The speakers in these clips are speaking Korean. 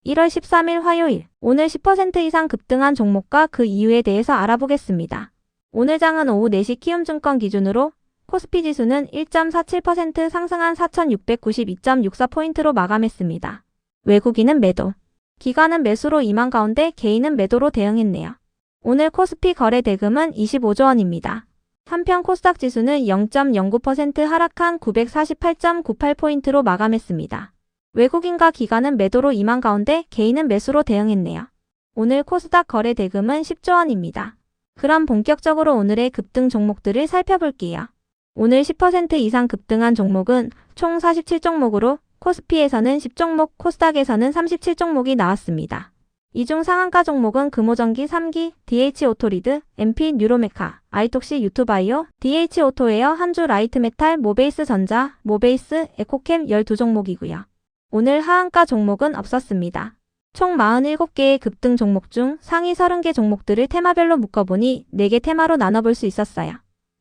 1월 13일 화요일, 오늘 10% 이상 급등한 종목과 그 이유에 대해서 알아보겠습니다. 오늘 장은 오후 4시 키움증권 기준으로 코스피 지수는 1.47% 상승한 4,692.64포인트로 마감했습니다. 외국인은 매도, 기관은 매수로 임한 가운데 개인은 매도로 대응했네요. 오늘 코스피 거래 대금은 25조 원입니다. 한편 코스닥 지수는 0.09% 하락한 948.98포인트로 마감했습니다. 외국인과 기관은 매도로 임한 가운데 개인은 매수로 대응했네요. 오늘 코스닥 거래 대금은 10조 원입니다. 그럼 본격적으로 오늘의 급등 종목들을 살펴볼게요. 오늘 10% 이상 급등한 종목은 총 47종목으로 코스피에서는 10종목, 코스닥에서는 37종목이 나왔습니다. 이 중 상한가 종목은 금호전기 3기, DH오토리드, MP 뉴로메카, 아이톡시 유투바이오, DH오토웨어, 한주라이트메탈, 모베이스전자, 모베이스, 에코캠 12종목이고요. 오늘 하한가 종목은 없었습니다. 총 47개의 급등 종목 중 상위 30개 종목들을 테마별로 묶어보니 4개 테마로 나눠볼 수 있었어요.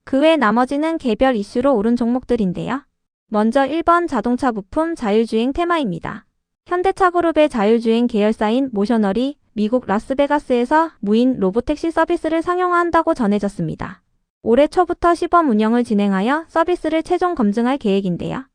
그 외 나머지는 개별 이슈로 오른 종목들인데요. 먼저 1번 자동차 부품 자율주행 테마입니다. 현대차그룹의 자율주행 계열사인 모셔널이 미국 라스베가스에서 무인 로보택시 서비스를 상용화한다고 전해졌습니다. 올해 초부터 시범 운영을 진행하여 서비스를 최종 검증할 계획인데요.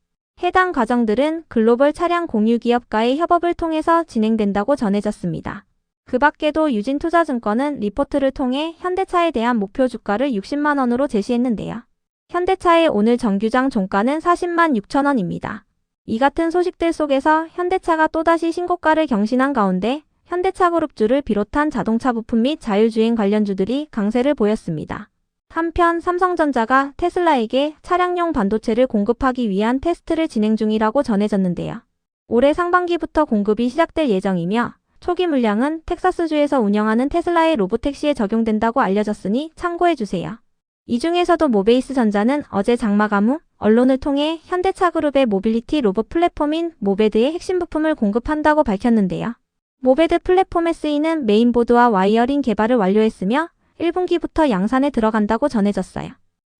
해당 과정들은 글로벌 차량 공유 기업과의 협업을 통해서 진행된다고 전해졌습니다. 그 밖에도 유진투자증권은 리포트를 통해 현대차에 대한 목표 주가를 60만 원으로 제시했는데요. 현대차의 오늘 정규장 종가는 40만 6천 원입니다. 이 같은 소식들 속에서 현대차가 또다시 신고가를 경신한 가운데 현대차그룹주를 비롯한 자동차 부품 및 자율주행 관련주들이 강세를 보였습니다. 한편 삼성전자가 테슬라에게 차량용 반도체를 공급하기 위한 테스트를 진행 중이라고 전해졌는데요. 올해 상반기부터 공급이 시작될 예정이며 초기 물량은 텍사스주에서 운영하는 테슬라의 로보택시에 적용된다고 알려졌으니 참고해주세요. 이 중에서도 모베이스전자는 어제 장마감 후 언론을 통해 현대차그룹의 모빌리티 로봇 플랫폼인 모베드의 핵심 부품을 공급한다고 밝혔는데요. 모베드 플랫폼에 쓰이는 메인보드와 와이어링 개발을 완료했으며 1분기부터 양산에 들어간다고 전해졌어요.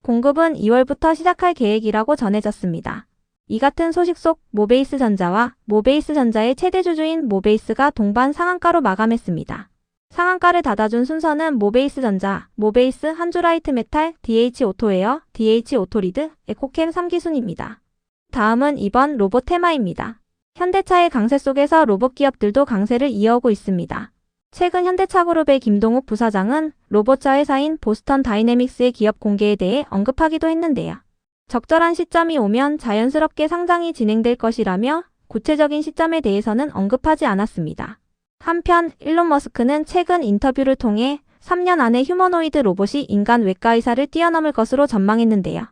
공급은 2월부터 시작할 계획이라고 전해졌습니다. 이 같은 소식 속 모베이스전자와 모베이스전자의 최대 주주인 모베이스가 동반 상한가로 마감했습니다. 상한가를 닫아준 순서는 모베이스전자, 모베이스, 한주라이트메탈, DH오토웨어, DH오토리드, 에코캠 3기순입니다. 다음은 이번 로봇 테마입니다. 현대차의 강세 속에서 로봇 기업들도 강세를 이어오고 있습니다. 최근 현대차그룹의 김동욱 부사장은 로봇차 회사인 보스턴 다이내믹스의 기업 공개에 대해 언급하기도 했는데요. 적절한 시점이 오면 자연스럽게 상장이 진행될 것이라며 구체적인 시점에 대해서는 언급하지 않았습니다. 한편 일론 머스크는 최근 인터뷰를 통해 3년 안에 휴머노이드 로봇이 인간 외과 의사를 뛰어넘을 것으로 전망했는데요.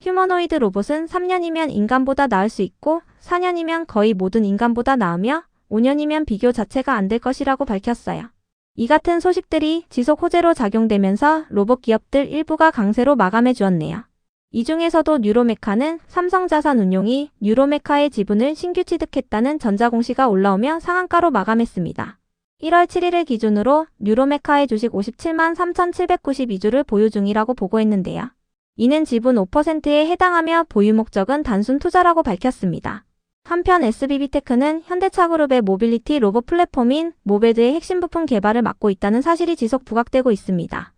휴머노이드 로봇은 3년이면 인간보다 나을 수 있고 4년이면 거의 모든 인간보다 나으며 5년이면 비교 자체가 안 될 것이라고 밝혔어요. 이 같은 소식들이 지속 호재로 작용되면서 로봇 기업들 일부가 강세로 마감해 주었네요. 이 중에서도 뉴로메카는 삼성자산운용이 뉴로메카의 지분을 신규 취득했다는 전자공시가 올라오며 상한가로 마감했습니다. 1월 7일을 기준으로 뉴로메카의 주식 57만 3,792주를 보유 중이라고 보고했는데요. 이는 지분 5%에 해당하며 보유 목적은 단순 투자라고 밝혔습니다. 한편 SBB테크는 현대차그룹의 모빌리티 로봇 플랫폼인 모베드의 핵심 부품 개발을 맡고 있다는 사실이 지속 부각되고 있습니다.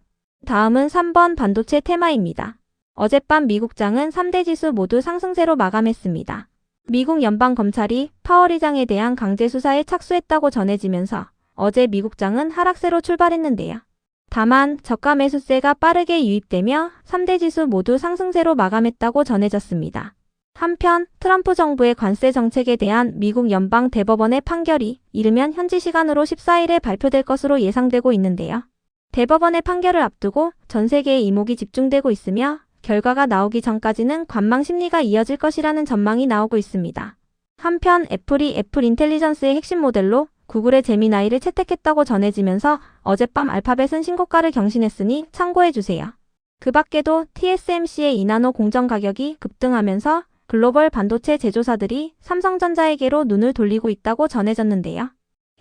다음은 3번 반도체 테마입니다. 어젯밤 미국장은 3대 지수 모두 상승세로 마감했습니다. 미국 연방검찰이 파월의장에 대한 강제 수사에 착수했다고 전해지면서 어제 미국장은 하락세로 출발했는데요. 다만 저가 매수세가 빠르게 유입되며 3대 지수 모두 상승세로 마감했다고 전해졌습니다. 한편 트럼프 정부의 관세 정책에 대한 미국 연방 대법원의 판결이 이르면 현지 시간으로 14일에 발표될 것으로 예상되고 있는데요. 대법원의 판결을 앞두고 전 세계에 이목이 집중되고 있으며 결과가 나오기 전까지는 관망 심리가 이어질 것이라는 전망이 나오고 있습니다. 한편 애플이 애플 인텔리전스의 핵심 모델로 구글의 제미나이를 채택했다고 전해지면서 어젯밤 알파벳은 신고가를 경신했으니 참고해주세요. 그 밖에도 TSMC의 2나노 공정 가격이 급등하면서 글로벌 반도체 제조사들이 삼성전자에게로 눈을 돌리고 있다고 전해졌는데요.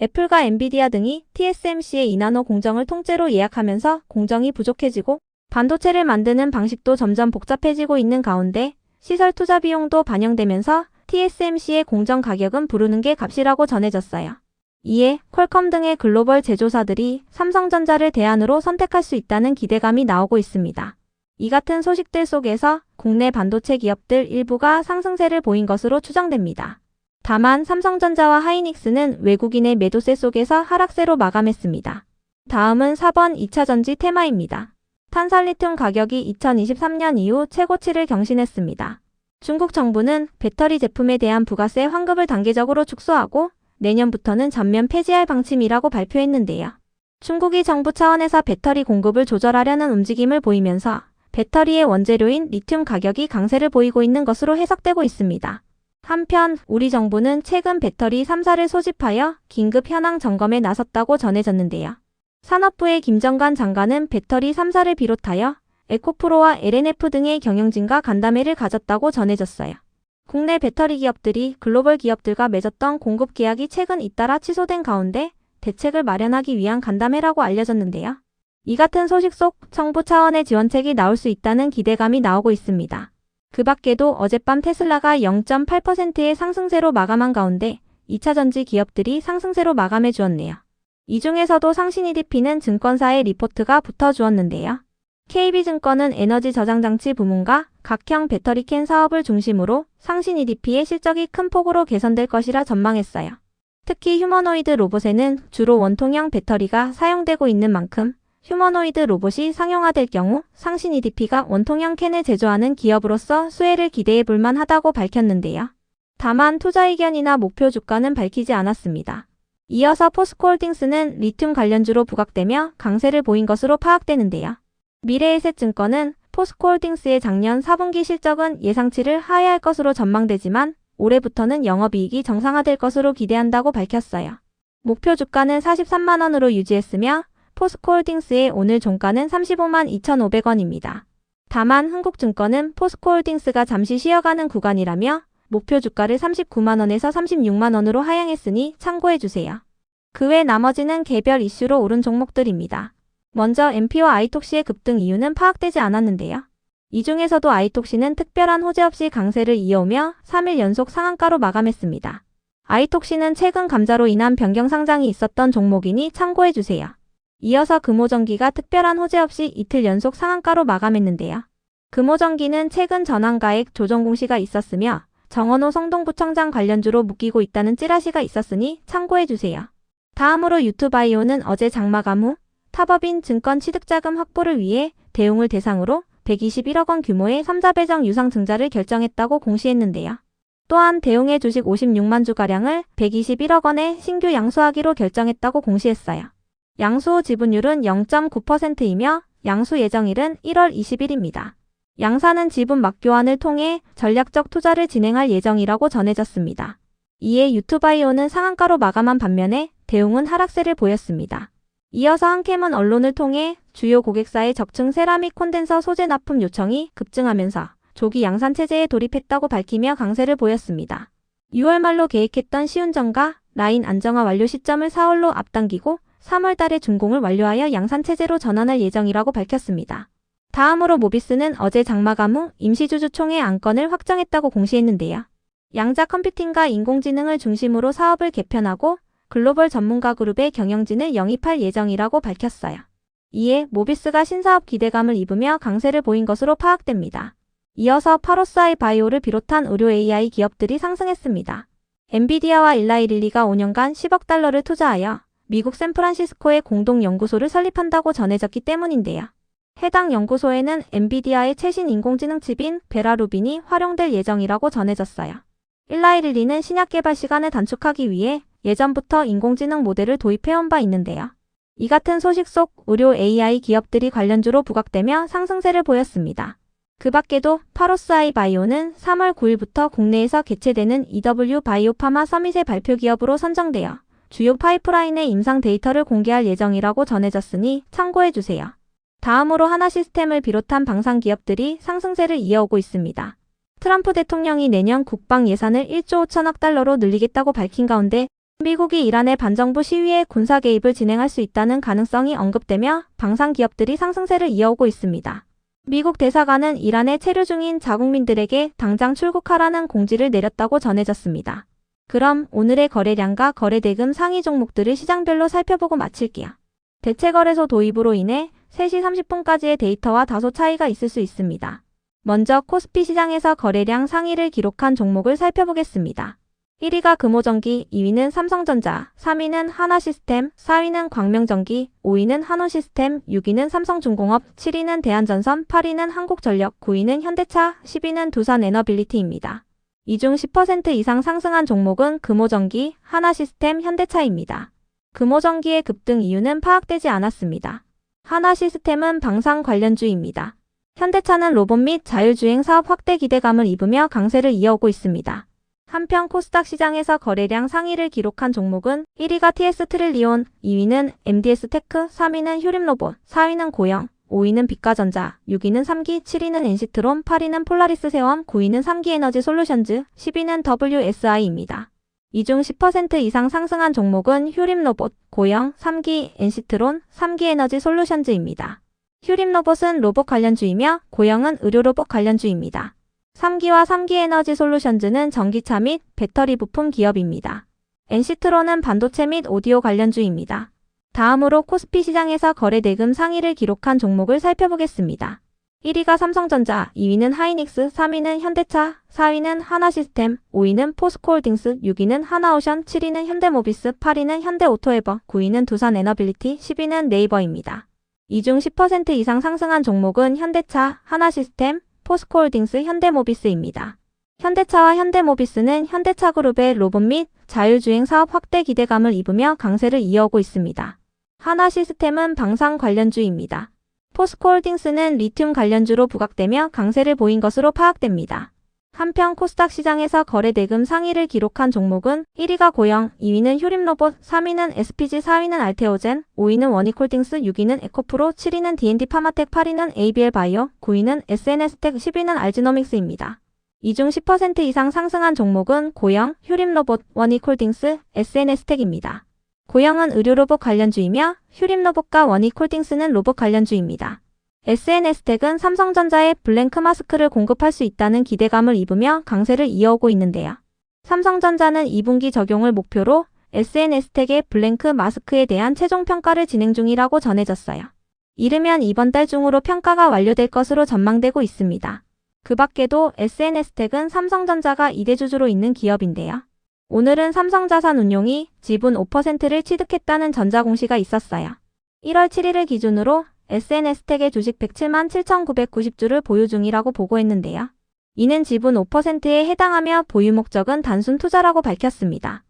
애플과 엔비디아 등이 TSMC의 2나노 공정을 통째로 예약하면서 공정이 부족해지고 반도체를 만드는 방식도 점점 복잡해지고 있는 가운데 시설 투자 비용도 반영되면서 TSMC의 공정 가격은 부르는 게 값이라고 전해졌어요. 이에 퀄컴 등의 글로벌 제조사들이 삼성전자를 대안으로 선택할 수 있다는 기대감이 나오고 있습니다. 이 같은 소식들 속에서 국내 반도체 기업들 일부가 상승세를 보인 것으로 추정됩니다. 다만 삼성전자와 하이닉스는 외국인의 매도세 속에서 하락세로 마감했습니다. 다음은 4번 2차전지 테마입니다. 탄산리튬 가격이 2023년 이후 최고치를 경신했습니다. 중국 정부는 배터리 제품에 대한 부가세 환급을 단계적으로 축소하고 내년부터는 전면 폐지할 방침이라고 발표했는데요. 중국이 정부 차원에서 배터리 공급을 조절하려는 움직임을 보이면서 배터리의 원재료인 리튬 가격이 강세를 보이고 있는 것으로 해석되고 있습니다. 한편 우리 정부는 최근 배터리 3사를 소집하여 긴급 현황 점검에 나섰다고 전해졌는데요. 산업부의 김정관 장관은 배터리 3사를 비롯하여 에코프로와 LNF 등의 경영진과 간담회를 가졌다고 전해졌어요. 국내 배터리 기업들이 글로벌 기업들과 맺었던 공급 계약이 최근 잇따라 취소된 가운데 대책을 마련하기 위한 간담회라고 알려졌는데요. 이 같은 소식 속 정부 차원의 지원책이 나올 수 있다는 기대감이 나오고 있습니다. 그 밖에도 어젯밤 테슬라가 0.8%의 상승세로 마감한 가운데 2차전지 기업들이 상승세로 마감해 주었네요. 이 중에서도 상신 EDP는 증권사의 리포트가 붙어주었는데요. KB증권은 에너지 저장장치 부문과 각형 배터리캔 사업을 중심으로 상신 EDP의 실적이 큰 폭으로 개선될 것이라 전망했어요. 특히 휴머노이드 로봇에는 주로 원통형 배터리가 사용되고 있는 만큼 휴머노이드 로봇이 상용화될 경우 상신 EDP가 원통형 캔을 제조하는 기업으로서 수혜를 기대해 볼 만하다고 밝혔는데요. 다만 투자 의견이나 목표 주가는 밝히지 않았습니다. 이어서 포스코홀딩스는 리튬 관련주로 부각되며 강세를 보인 것으로 파악되는데요. 미래에셋증권은 포스코홀딩스의 작년 4분기 실적은 예상치를 하회할 것으로 전망되지만 올해부터는 영업이익이 정상화될 것으로 기대한다고 밝혔어요. 목표 주가는 43만 원으로 유지했으며 포스코홀딩스의 오늘 종가는 35만 2,500원입니다. 다만 흥국증권은 포스코홀딩스가 잠시 쉬어가는 구간이라며 목표 주가를 39만 원에서 36만 원으로 하향했으니 참고해주세요. 그 외 나머지는 개별 이슈로 오른 종목들입니다. 먼저 MP와 아이톡시의 급등 이유는 파악되지 않았는데요. 이 중에서도 아이톡시는 특별한 호재 없이 강세를 이어오며 3일 연속 상한가로 마감했습니다. 아이톡시는 최근 감자로 인한 변경 상장이 있었던 종목이니 참고해주세요. 이어서 금호전기가 특별한 호재 없이 이틀 연속 상한가로 마감했는데요. 금호전기는 최근 전환가액 조정 공시가 있었으며 정원호 성동구청장 관련주로 묶이고 있다는 찌라시가 있었으니 참고해주세요. 다음으로 유투바이오는 어제 장마감 후 타법인 증권 취득자금 확보를 위해 대웅을 대상으로 121억 원 규모의 3자 배정 유상 증자를 결정했다고 공시했는데요. 또한 대웅의 주식 56만 주가량을 121억 원에 신규 양수하기로 결정했다고 공시했어요. 양수 후 지분율은 0.9%이며 양수 예정일은 1월 20일입니다. 양사는 지분 맞교환을 통해 전략적 투자를 진행할 예정이라고 전해졌습니다. 이에 유투바이오는 상한가로 마감한 반면에 대웅은 하락세를 보였습니다. 이어서 한캠은 언론을 통해 주요 고객사의 적층 세라믹 콘덴서 소재 납품 요청이 급증하면서 조기 양산 체제에 돌입했다고 밝히며 강세를 보였습니다. 6월 말로 계획했던 시운전과 라인 안정화 완료 시점을 4월로 앞당기고 3월 달에 준공을 완료하여 양산 체제로 전환할 예정이라고 밝혔습니다. 다음으로 모비스는 어제 장마감 후 임시주주 총회 안건을 확정했다고 공시했는데요. 양자 컴퓨팅과 인공지능을 중심으로 사업을 개편하고 글로벌 전문가 그룹의 경영진을 영입할 예정이라고 밝혔어요. 이에 모비스가 신사업 기대감을 입으며 강세를 보인 것으로 파악됩니다. 이어서 파로스아이 바이오를 비롯한 의료 AI 기업들이 상승했습니다. 엔비디아와 일라이릴리가 5년간 10억 달러를 투자하여 미국 샌프란시스코에 공동 연구소를 설립한다고 전해졌기 때문인데요. 해당 연구소에는 엔비디아의 최신 인공지능 칩인 베라루빈이 활용될 예정이라고 전해졌어요. 일라이릴리는 신약 개발 시간을 단축하기 위해 예전부터 인공지능 모델을 도입해온 바 있는데요. 이 같은 소식 속 의료 AI 기업들이 관련주로 부각되며 상승세를 보였습니다. 그 밖에도 파로스아이 바이오는 3월 9일부터 국내에서 개최되는 EW 바이오파마 서밋의 발표 기업으로 선정되어 주요 파이프라인의 임상 데이터를 공개할 예정이라고 전해졌으니 참고해주세요. 다음으로 하나시스템을 비롯한 방산 기업들이 상승세를 이어오고 있습니다. 트럼프 대통령이 내년 국방 예산을 1조 5천억 달러로 늘리겠다고 밝힌 가운데 미국이 이란의 반정부 시위에 군사 개입을 진행할 수 있다는 가능성이 언급되며 방산 기업들이 상승세를 이어오고 있습니다. 미국 대사관은 이란에 체류 중인 자국민들에게 당장 출국하라는 공지를 내렸다고 전해졌습니다. 그럼 오늘의 거래량과 거래대금 상위 종목들을 시장별로 살펴보고 마칠게요. 대체거래소 도입으로 인해 3시 30분까지의 데이터와 다소 차이가 있을 수 있습니다. 먼저 코스피 시장에서 거래량 상위를 기록한 종목을 살펴보겠습니다. 1위가 금호전기, 2위는 삼성전자, 3위는 하나시스템, 4위는 광명전기, 5위는 한온시스템, 6위는 삼성중공업, 7위는 대한전선, 8위는 한국전력, 9위는 현대차, 10위는 두산에너빌리티입니다. 이 중 10% 이상 상승한 종목은 금호전기, 하나시스템, 현대차입니다. 금호전기의 급등 이유는 파악되지 않았습니다. 하나시스템은 방산 관련주입니다. 현대차는 로봇 및 자율주행 사업 확대 기대감을 입으며 강세를 이어오고 있습니다. 한편 코스닥 시장에서 거래량 상위를 기록한 종목은 1위가 TS트릴리온, 2위는 MDS테크, 3위는 휴림로봇, 4위는 고영, 5위는 빛가전자, 6위는 3기, 7위는 NC트론, 8위는 폴라리스세엄, 9위는 3기에너지솔루션즈, 10위는 WSI입니다. 이 중 10% 이상 상승한 종목은 휴림로봇, 고영, 3기, NC트론, 3기에너지솔루션즈입니다. 휴림로봇은 로봇 관련주이며 고영은 의료로봇 관련주입니다. 3기와 3기에너지솔루션즈는 전기차 및 배터리 부품 기업입니다. NC트론은 반도체 및 오디오 관련주입니다. 다음으로 코스피 시장에서 거래대금 상위를 기록한 종목을 살펴보겠습니다. 1위가 삼성전자, 2위는 하이닉스, 3위는 현대차, 4위는 하나시스템, 5위는 포스코홀딩스, 6위는 하나오션, 7위는 현대모비스, 8위는 현대오토에버, 9위는 두산에너빌리티, 10위는 네이버입니다. 이 중 10% 이상 상승한 종목은 현대차, 하나시스템, 포스코홀딩스, 현대모비스입니다. 현대차와 현대모비스는 현대차그룹의 로봇 및 자율주행 사업 확대 기대감을 입으며 강세를 이어오고 있습니다. 하나시스템은 방산 관련주입니다. 포스코홀딩스는 리튬 관련주로 부각되며 강세를 보인 것으로 파악됩니다. 한편 코스닥 시장에서 거래대금 상위를 기록한 종목은 1위가 고영, 2위는 휴림로봇, 3위는 SPG, 4위는 알테오젠, 5위는 원익홀딩스, 6위는 에코프로, 7위는 D&D파마텍, 8위는 ABL바이오, 9위는 SNS텍, 10위는 알지노믹스입니다. 이 중 10% 이상 상승한 종목은 고영, 휴림로봇, 원익홀딩스, SNS텍입니다. 고영은 의료로봇 관련주이며 휴림로봇과 원익홀딩스는 로봇 관련주입니다. SNS텍은 삼성전자에 블랭크 마스크를 공급할 수 있다는 기대감을 입으며 강세를 이어오고 있는데요. 삼성전자는 2분기 적용을 목표로 SNS텍의 블랭크 마스크에 대한 최종 평가를 진행 중이라고 전해졌어요. 이르면 이번 달 중으로 평가가 완료될 것으로 전망되고 있습니다. 그 밖에도 SNS텍은 삼성전자가 2대 주주로 있는 기업인데요. 오늘은 삼성자산운용이 지분 5%를 취득했다는 전자공시가 있었어요. 1월 7일을 기준으로 SNS텍의 주식 107만 7,990주를 보유 중이라고 보고했는데요. 이는 지분 5%에 해당하며 보유 목적은 단순 투자라고 밝혔습니다.